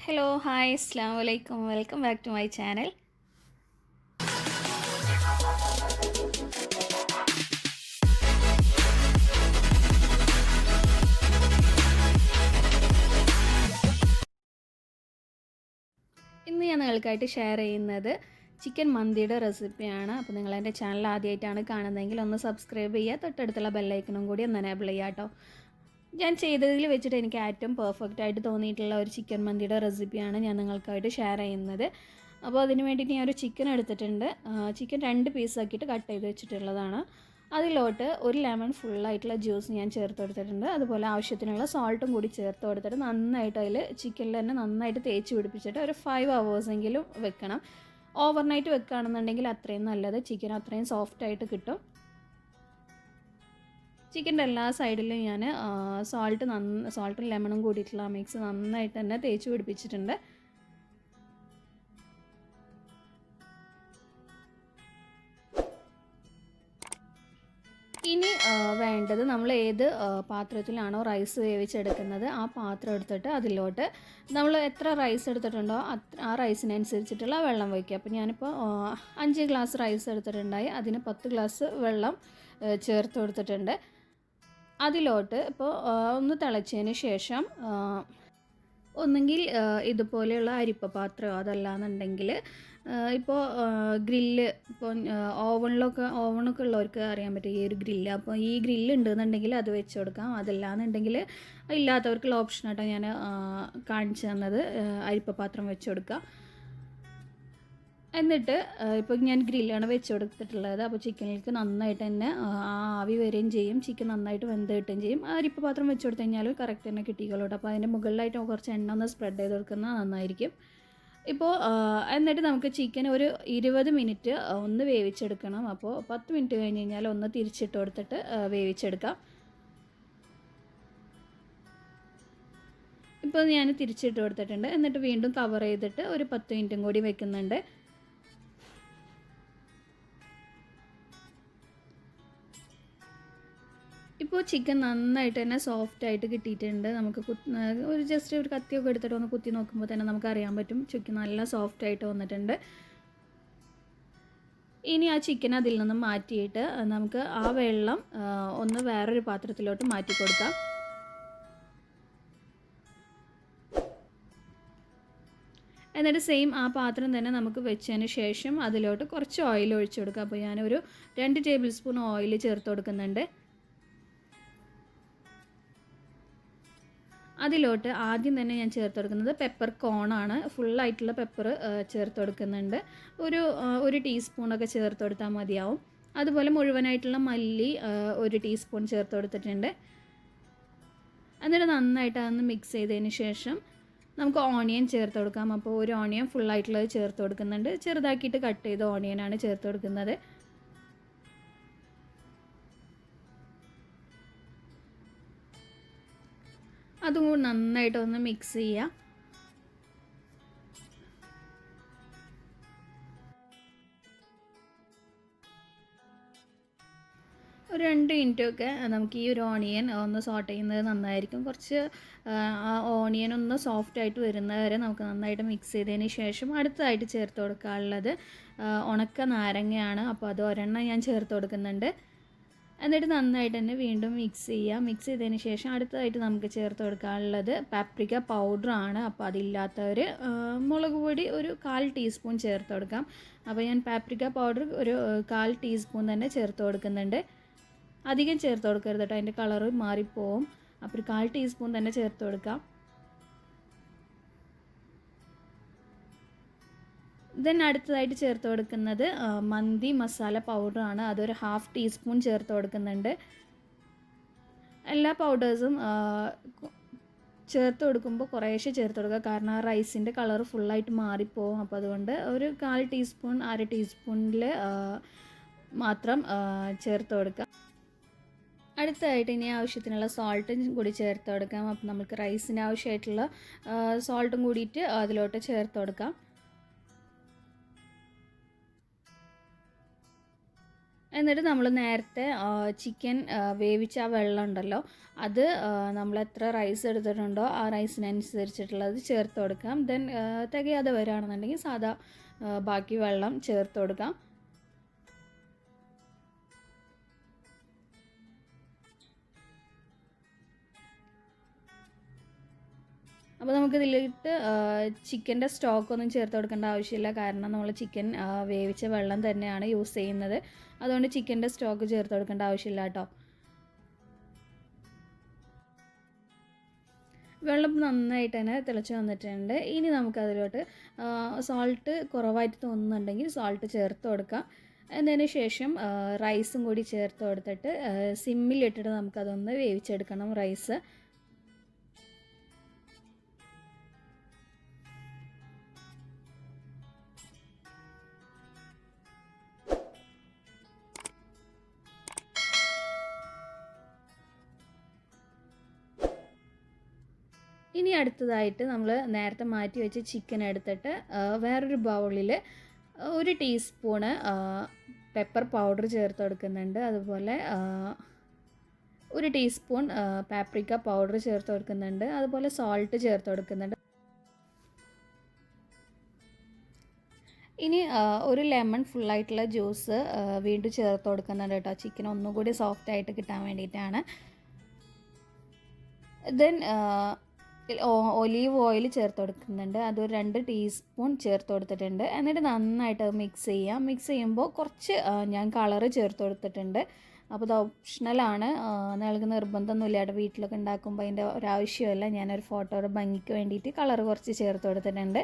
Hello, hi, assalamu alaikum. Welcome back to my channel. ഇന്ന് ഞാൻ നിങ്ങൾക്കായിട്ട് share ചെയ്യുന്നത് chicken മന്തിയുടെ റെസിപ്പിയാണ്. അപ്പോൾ നിങ്ങൾ എൻ്റെ ചാനൽ ആദ്യമായിട്ടാണ് കാണുന്നതെങ്കിൽ ഒന്ന് സബ്സ്ക്രൈബ് ചെയ്യുക, തൊട്ടടുത്തുള്ള ബെല്ലൈക്കണും കൂടി ഒന്ന് എനേബിൾ ചെയ്യുക കേട്ടോ. ഞാൻ ചെയ്തതിൽ വെച്ചിട്ട് എനിക്ക് ഏറ്റവും പെർഫെക്റ്റ് ആയിട്ട് തോന്നിയിട്ടുള്ള ഒരു ചിക്കൻ മന്തിയുടെ റെസിപ്പിയാണ് ഞാൻ നിങ്ങൾക്കായിട്ട് ഷെയർ ചെയ്യുന്നത്. അപ്പോൾ അതിന് വേണ്ടിയിട്ട് ഞാൻ ഒരു ചിക്കൻ എടുത്തിട്ടുണ്ട്. ചിക്കൻ 2 പീസാക്കിയിട്ട് കട്ട് ചെയ്ത് വെച്ചിട്ടുള്ളതാണ്. അതിലോട്ട് ഒരു ലെമൺ ഫുള്ളായിട്ടുള്ള ജ്യൂസ് ഞാൻ ചേർത്ത് കൊടുത്തിട്ടുണ്ട്. അതുപോലെ ആവശ്യത്തിനുള്ള സോൾട്ടും കൂടി ചേർത്ത് കൊടുത്തിട്ട് നന്നായിട്ട് അതിൽ ചിക്കനിൽ തന്നെ നന്നായിട്ട് തേച്ച് പിടിപ്പിച്ചിട്ട് ഒരു 5 ഹവേഴ്സെങ്കിലും വെക്കണം. ഓവർനൈറ്റ് വെക്കുകയാണെന്നുണ്ടെങ്കിൽ അത്രയും നല്ലത്, ചിക്കൻ അത്രയും സോഫ്റ്റായിട്ട് കിട്ടും. ചിക്കൻ്റെ എല്ലാ സൈഡിലും ഞാൻ സോൾട്ടും ലെമണും കൂടിയിട്ടുള്ള മിക്സ് നന്നായിട്ട് തന്നെ തേച്ച് പിടിപ്പിച്ചിട്ടുണ്ട്. ഇനി വേണ്ടത് നമ്മൾ ഏത് പാത്രത്തിലാണോ റൈസ് വേവിച്ചെടുക്കുന്നത് ആ പാത്രം എടുത്തിട്ട് അതിലോട്ട് നമ്മൾ എത്ര റൈസ് എടുത്തിട്ടുണ്ടോ ആ റൈസിനനുസരിച്ചിട്ടുള്ള വെള്ളം വയ്ക്കുക. അപ്പോൾ ഞാനിപ്പോൾ 5 ഗ്ലാസ് റൈസ് എടുത്തിട്ടുണ്ടായി, അതിന് 10 ഗ്ലാസ് വെള്ളം ചേർത്ത് കൊടുത്തിട്ടുണ്ട്. അതിലോട്ട് ഇപ്പോൾ ഒന്ന് തിളച്ചതിന് ശേഷം ഒന്നുകിൽ ഇതുപോലെയുള്ള അരിപ്പ പാത്രമോ അതല്ലാന്നുണ്ടെങ്കിൽ ഇപ്പോൾ ഗ്രില്ല്, ഇപ്പോൾ ഓവണൊക്കെ ഉള്ളവർക്ക് അറിയാൻ പറ്റും ഈ ഒരു ഗ്രില്ല്. അപ്പോൾ ഈ ഗ്രില്ല് ഉണ്ടെന്നുണ്ടെങ്കിൽ അത് വെച്ച് കൊടുക്കാം. അതല്ലാന്നുണ്ടെങ്കിൽ ഇല്ലാത്തവർക്കുള്ള ഓപ്ഷനായിട്ടാണ് ഞാൻ കാണിച്ചു തന്നത്, അരിപ്പ പാത്രം വെച്ച് കൊടുക്കുക. എന്നിട്ട് ഇപ്പോൾ ഞാൻ ഗ്രില്ലാണ് വെച്ച് കൊടുത്തിട്ടുള്ളത്. അപ്പോൾ ചിക്കനിലേക്ക് നന്നായിട്ട് തന്നെ ആവി വരികയും ചെയ്യും, ചിക്കൻ നന്നായിട്ട് വെന്ത് കിട്ടുകയും ചെയ്യും. അരിപ്പ പാത്രം വെച്ച് കൊടുത്തു കഴിഞ്ഞാൽ കറക്റ്റ് തന്നെ കിട്ടിക്കോളൂ. അപ്പോൾ അതിൻ്റെ മുകളിലായിട്ട് കുറച്ച് എണ്ണ ഒന്ന് സ്പ്രെഡ് ചെയ്ത് കൊടുക്കുന്നത് നന്നായിരിക്കും. ഇപ്പോൾ എന്നിട്ട് നമുക്ക് ചിക്കൻ ഒരു 20 മിനിറ്റ് ഒന്ന് വേവിച്ചെടുക്കണം. അപ്പോൾ 10 മിനിറ്റ് കഴിഞ്ഞ് കഴിഞ്ഞാൽ ഒന്ന് തിരിച്ചിട്ട് കൊടുത്തിട്ട് വേവിച്ചെടുക്കാം. ഇപ്പോൾ ഞാൻ തിരിച്ചിട്ട് കൊടുത്തിട്ടുണ്ട്. എന്നിട്ട് വീണ്ടും കവർ ചെയ്തിട്ട് ഒരു 10 മിനിറ്റും കൂടി വെക്കുന്നുണ്ട്. ഇപ്പോൾ ചിക്കൻ നന്നായിട്ട് തന്നെ സോഫ്റ്റായിട്ട് കിട്ടിയിട്ടുണ്ട്. നമുക്ക് ഒരു ജസ്റ്റ് ഒരു കത്തിയൊക്കെ എടുത്തിട്ട് ഒന്ന് കുത്തി നോക്കുമ്പോൾ തന്നെ നമുക്ക് അറിയാൻ പറ്റും ചിക്കൻ നല്ല സോഫ്റ്റായിട്ട് വന്നിട്ടുണ്ട്. ഇനി ആ ചിക്കൻ അതിൽ നിന്നും മാറ്റിയിട്ട് നമുക്ക് ആ വെള്ളം ഒന്ന് വേറൊരു പാത്രത്തിലോട്ട് മാറ്റി കൊടുക്കാം. എന്നിട്ട് സെയിം ആ പാത്രം തന്നെ നമുക്ക് വെച്ചതിന് ശേഷം അതിലോട്ട് കുറച്ച് ഓയിൽ ഒഴിച്ചു കൊടുക്കുക. അപ്പോൾ ഞാനൊരു 2 ടേബിൾ സ്പൂൺ ഓയിൽ ചേർത്ത് കൊടുക്കുന്നുണ്ട്. അതിലോട്ട് ആദ്യം തന്നെ ഞാൻ ചേർത്ത് കൊടുക്കുന്നത് പെപ്പർ കോണാണ്. ഫുള്ളായിട്ടുള്ള പെപ്പർ ചേർത്ത് കൊടുക്കുന്നുണ്ട്. ഒരു ടീസ്പൂണൊക്കെ ചേർത്ത് കൊടുത്താൽ മതിയാവും. അതുപോലെ മുഴുവനായിട്ടുള്ള മല്ലി 1 ടീസ്പൂൺ ചേർത്ത് കൊടുത്തിട്ടുണ്ട്. എന്നിട്ട് നന്നായിട്ട് അതൊന്ന് മിക്സ് ചെയ്തതിന് ശേഷം നമുക്ക് ഓണിയൻ ചേർത്ത് കൊടുക്കാം. അപ്പോൾ ഒരു ഓണിയൻ ഫുള്ളായിട്ടുള്ളത് ചേർത്ത് കൊടുക്കുന്നുണ്ട്. ചെറുതാക്കിയിട്ട് കട്ട് ചെയ്ത ഓണിയനാണ് ചേർത്ത് കൊടുക്കുന്നത്. അതും കൂടി നന്നായിട്ടൊന്ന് മിക്സ് ചെയ്യുക. ഒരു 2 മിനിറ്റൊക്കെ നമുക്ക് ഈ ഒരു ഓണിയൻ ഒന്ന് സോട്ട് ചെയ്യുന്നത് നന്നായിരിക്കും. കുറച്ച് ഓണിയൻ ഒന്ന് സോഫ്റ്റായിട്ട് വരുന്നത് വരെ നമുക്ക് നന്നായിട്ട് മിക്സ് ചെയ്തതിന് ശേഷം അടുത്തതായിട്ട് ചേർത്ത് കൊടുക്കാനുള്ളത് ഉണക്ക നാരങ്ങയാണ്. അപ്പോൾ അത് ഒരെണ്ണം ഞാൻ ചേർത്ത് കൊടുക്കുന്നുണ്ട്. എന്നിട്ട് നന്നായിട്ട് തന്നെ വീണ്ടും മിക്സ് ചെയ്യുക. മിക്സ് ചെയ്തതിന് ശേഷം അടുത്തതായിട്ട് നമുക്ക് ചേർത്ത് കൊടുക്കാനുള്ളത് പാപ്രിക്ക പൗഡറാണ്. അപ്പോൾ അതില്ലാത്തവർ മുളക് പൊടി ഒരു 1/4 ടീസ്പൂൺ ചേർത്ത് കൊടുക്കാം. അപ്പോൾ ഞാൻ പാപ്രിക്ക പൗഡർ ഒരു 1/4 ടീസ്പൂൺ തന്നെ ചേർത്ത് കൊടുക്കുന്നുണ്ട്. അധികം ചേർത്ത് കൊടുക്കരുത് കേട്ടോ, അതിൻ്റെ കളറ് മാറിപ്പോവും. അപ്പോൾ ഒരു 1/4 ടീസ്പൂൺ തന്നെ ചേർത്ത് കൊടുക്കാം. ദെൻ അടുത്തതായിട്ട് ചേർത്ത് കൊടുക്കുന്നത് മന്തി മസാല പൗഡറാണ്. അതൊരു 1/2 ടീസ്പൂൺ ചേർത്ത് കൊടുക്കുന്നുണ്ട്. എല്ലാ പൗഡേഴ്സും ചേർത്ത് കൊടുക്കുമ്പോൾ കുറേശ്ശെ ചേർത്ത് കൊടുക്കുക, കാരണം ആ റൈസിൻ്റെ കളറ് ഫുള്ളായിട്ട് മാറിപ്പോവും. അപ്പോൾ അതുകൊണ്ട് ഒരു 1/4 ടീസ്പൂൺ 1/2 ടീസ്പൂണിൽ മാത്രം ചേർത്ത് കൊടുക്കുക. അടുത്തതായിട്ട് ഇനി ആവശ്യത്തിനുള്ള സോൾട്ടും കൂടി ചേർത്ത് കൊടുക്കാം. അപ്പോൾ നമുക്ക് റൈസിന് ആവശ്യമായിട്ടുള്ള സോൾട്ടും കൂടിയിട്ട് അതിലോട്ട് ചേർത്ത് കൊടുക്കാം. എന്നിട്ട് നമ്മൾ നേരത്തെ ചിക്കൻ വേവിച്ച ആ വെള്ളം ഉണ്ടല്ലോ, അത് നമ്മൾ എത്ര റൈസ് എടുത്തിട്ടുണ്ടോ ആ റൈസിനനുസരിച്ചിട്ടുള്ളത് ചേർത്ത് കൊടുക്കാം. ദെൻ തികയാതെ വരികയാണെന്നുണ്ടെങ്കിൽ സാധാ ബാക്കി വെള്ളം ചേർത്ത് കൊടുക്കാം. അപ്പോൾ നമുക്കിതിലിട്ട് ചിക്കൻ്റെ സ്റ്റോക്കൊന്നും ചേർത്ത് കൊടുക്കേണ്ട ആവശ്യമില്ല. കാരണം നമ്മൾ ചിക്കൻ വേവിച്ച വെള്ളം തന്നെയാണ് യൂസ് ചെയ്യുന്നത്. അതുകൊണ്ട് ചിക്കൻ്റെ സ്റ്റോക്ക് ചേർത്ത് കൊടുക്കേണ്ട ആവശ്യമില്ല കേട്ടോ. വെള്ളം നന്നായിട്ട് തന്നെ തിളച്ച് വന്നിട്ടുണ്ട്. ഇനി നമുക്കതിലോട്ട് സോൾട്ട് കുറവായിട്ട് തോന്നുന്നുണ്ടെങ്കിൽ സോൾട്ട് ചേർത്ത് കൊടുക്കാം. അതിന് ശേഷം റൈസും കൂടി ചേർത്ത് കൊടുത്തിട്ട് സിമ്മിലിട്ടിട്ട് നമുക്കതൊന്ന് വേവിച്ചെടുക്കണം റൈസ്. ഇനി അടുത്തതായിട്ട് നമ്മൾ നേരത്തെ മാറ്റി വെച്ച ചിക്കൻ എടുത്തിട്ട് വേറൊരു ബൗളിൽ 1 ടീസ്പൂണ് പെപ്പർ പൗഡർ ചേർത്ത് കൊടുക്കുന്നുണ്ട്. അതുപോലെ 1 ടീസ്പൂൺ പാപ്രിക്ക പൗഡർ ചേർത്ത് കൊടുക്കുന്നുണ്ട്. അതുപോലെ സോൾട്ട് ചേർത്ത് കൊടുക്കുന്നുണ്ട്. ഇനി ഒരു ലെമൺ ഫുള്ളായിട്ടുള്ള ജ്യൂസ് വീണ്ടും ചേർത്ത് കൊടുക്കുന്നുണ്ട് കേട്ടോ. ചിക്കൻ ഒന്നുകൂടി സോഫ്റ്റായിട്ട് കിട്ടാൻ വേണ്ടിയിട്ടാണ്. ദെൻ ഒലീവ് ഓയിൽ ചേർത്ത് കൊടുക്കുന്നുണ്ട്. അതൊരു 2 ടീസ്പൂൺ ചേർത്ത് കൊടുത്തിട്ടുണ്ട്. എന്നിട്ട് നന്നായിട്ട് മിക്സ് ചെയ്യാം. മിക്സ് ചെയ്യുമ്പോൾ കുറച്ച് ഞാൻ കളറ് ചേർത്ത് കൊടുത്തിട്ടുണ്ട്. അപ്പോൾ ഇത് ഓപ്ഷണലാണ്, നിങ്ങൾക്ക് നിർബന്ധമൊന്നുമില്ല കേട്ടോ. വീട്ടിലൊക്കെ ഉണ്ടാക്കുമ്പോൾ അതിൻ്റെ ഒരാവശ്യമില്ല. ഞാനൊരു ഫോട്ടോയുടെ ഭംഗിക്ക് വേണ്ടിയിട്ട് കളറ് കുറച്ച് ചേർത്ത് കൊടുത്തിട്ടുണ്ട്.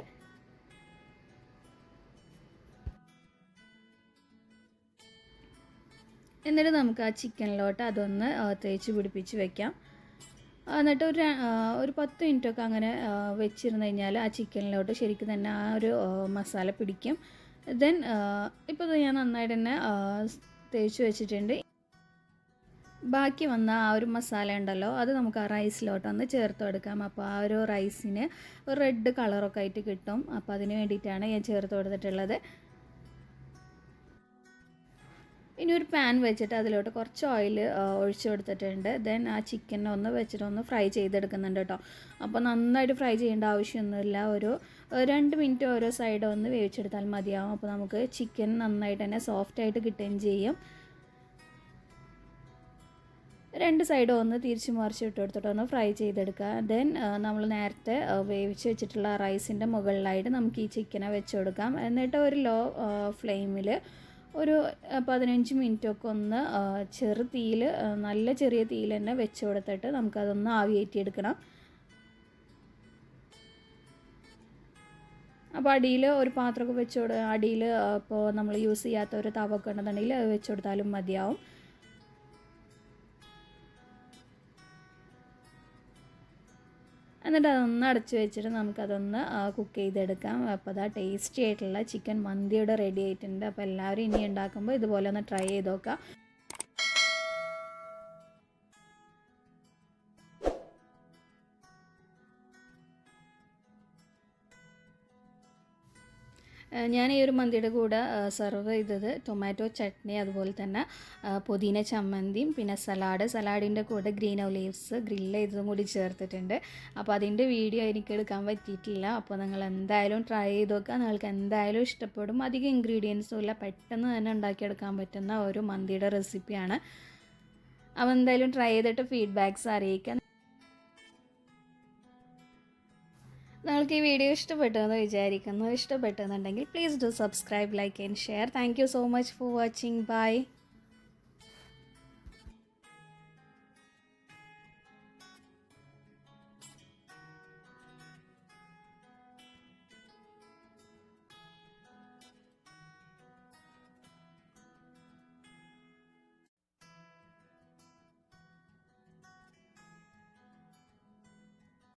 എന്നിട്ട് നമുക്ക് ആ ചിക്കനിലോട്ട് അതൊന്ന് തേച്ച് പിടിപ്പിച്ച് വെക്കാം. എന്നിട്ട് ഒരു 10 മിനിറ്റൊക്കെ അങ്ങനെ വെച്ചിരുന്ന് കഴിഞ്ഞാൽ ആ ചിക്കനിലോട്ട് ശരിക്കും തന്നെ ആ ഒരു മസാല പിടിക്കും. ദെൻ ഇപ്പോൾ ഞാൻ നന്നായിട്ട് തന്നെ തേച്ച് വെച്ചിട്ടുണ്ട്. ബാക്കി വന്ന ആ ഒരു മസാല ഉണ്ടല്ലോ, അത് നമുക്ക് ആ റൈസിലോട്ടൊന്ന് ചേർത്ത് കൊടുക്കാം. അപ്പോൾ ആ ഒരു റൈസിന് ഒരു റെഡ് കളറൊക്കെ ആയിട്ട് കിട്ടും. അപ്പോൾ അതിന് വേണ്ടിയിട്ടാണ് ഞാൻ ചേർത്ത് കൊടുത്തിട്ടുള്ളത്. ഇനി ഒരു പാൻ വെച്ചിട്ട് അതിലോട്ട് കുറച്ച് ഓയിൽ ഒഴിച്ച് കൊടുത്തിട്ടുണ്ട്. ദെൻ ആ ചിക്കൻ ഒന്ന് വെച്ചിട്ടൊന്ന് ഫ്രൈ ചെയ്തെടുക്കുന്നുണ്ട് കേട്ടോ. അപ്പോൾ നന്നായിട്ട് ഫ്രൈ ചെയ്യേണ്ട ആവശ്യമൊന്നുമില്ല. ഒരു 2 മിനിറ്റ് ഓരോ സൈഡ് ഒന്ന് വേവിച്ചെടുത്താൽ മതിയാവും. അപ്പോൾ നമുക്ക് ചിക്കൻ നന്നായിട്ട് തന്നെ സോഫ്റ്റായിട്ട് കിട്ടുകയും ചെയ്യും. 2 സൈഡും ഒന്ന് തിരിച്ച് മറിച്ച് ഇട്ട് കൊടുത്തിട്ട് ഒന്ന് ഫ്രൈ ചെയ്തെടുക്കുക. ദെൻ നമ്മൾ നേരത്തെ വേവിച്ച് വെച്ചിട്ടുള്ള റൈസിൻ്റെ മുകളിലായിട്ട് നമുക്ക് ഈ ചിക്കനെ വെച്ച് കൊടുക്കാം. എന്നിട്ട് ഒരു ലോ ഫ്ലെയിമിൽ ഒരു 15 മിനിറ്റൊക്കെ ഒന്ന് ചെറു തീയിൽ, നല്ല ചെറിയ തീയിൽ തന്നെ വെച്ച് കൊടുത്തിട്ട് നമുക്കതൊന്ന് ആവിയേറ്റിയെടുക്കണം. അപ്പോൾ അടിയിൽ ഒരു പാത്രമൊക്കെ വെച്ച് അടിയിൽ ഇപ്പോൾ നമ്മൾ യൂസ് ചെയ്യാത്ത ഒരു തവൊക്കെ ഉണ്ടെന്നുണ്ടെങ്കിൽ അത് വെച്ച് കൊടുത്താലും മതിയാവും. എന്നിട്ട് അതൊന്ന് അടച്ച് വെച്ചിട്ട് നമുക്കതൊന്ന് കുക്ക് ചെയ്തെടുക്കാം. അപ്പോൾ അതാ ടേസ്റ്റി ആയിട്ടുള്ള ചിക്കൻ മന്തിയുടെ റെഡി ആയിട്ടുണ്ട്. അപ്പോൾ എല്ലാവരും ഇനി ഉണ്ടാക്കുമ്പോൾ ഇതുപോലെ ഒന്ന് ട്രൈ ചെയ്ത് നോക്കാം. ഞാൻ ഈ ഒരു മന്തിയുടെ കൂടെ സെർവ് ചെയ്തത് ടൊമാറ്റോ ചട്നി, അതുപോലെ തന്നെ പുതിന ചമ്മന്തിയും, പിന്നെ സലാഡിൻ്റെ കൂടെ ഗ്രീൻ ഒലീവ്സ് ഗ്രില്ല് ചെയ്തതും കൂടി ചേർത്തിട്ടുണ്ട്. അപ്പോൾ അതിൻ്റെ വീഡിയോ എനിക്ക് എടുക്കാൻ പറ്റിയിട്ടില്ല. അപ്പോൾ നിങ്ങൾ എന്തായാലും ട്രൈ ചെയ്ത് നോക്കുക. നിങ്ങൾക്ക് എന്തായാലും ഇഷ്ടപ്പെടും. അധികം ഇൻഗ്രീഡിയൻസും ഇല്ല, പെട്ടെന്ന് തന്നെ ഉണ്ടാക്കിയെടുക്കാൻ പറ്റുന്ന ഒരു മന്തിയുടെ റെസിപ്പിയാണ്. അപ്പോൾ എന്തായാലും ട്രൈ ചെയ്തിട്ട് ഫീഡ്ബാക്ക്സ് അറിയിക്കുക. നിങ്ങൾക്ക് ഈ വീഡിയോ ഇഷ്ടപ്പെട്ടെന്ന് വിചാരിക്കുന്നു. ഇഷ്ടപ്പെട്ടെന്നുണ്ടെങ്കിൽ please do subscribe, like and share. Thank you so much for watching. By.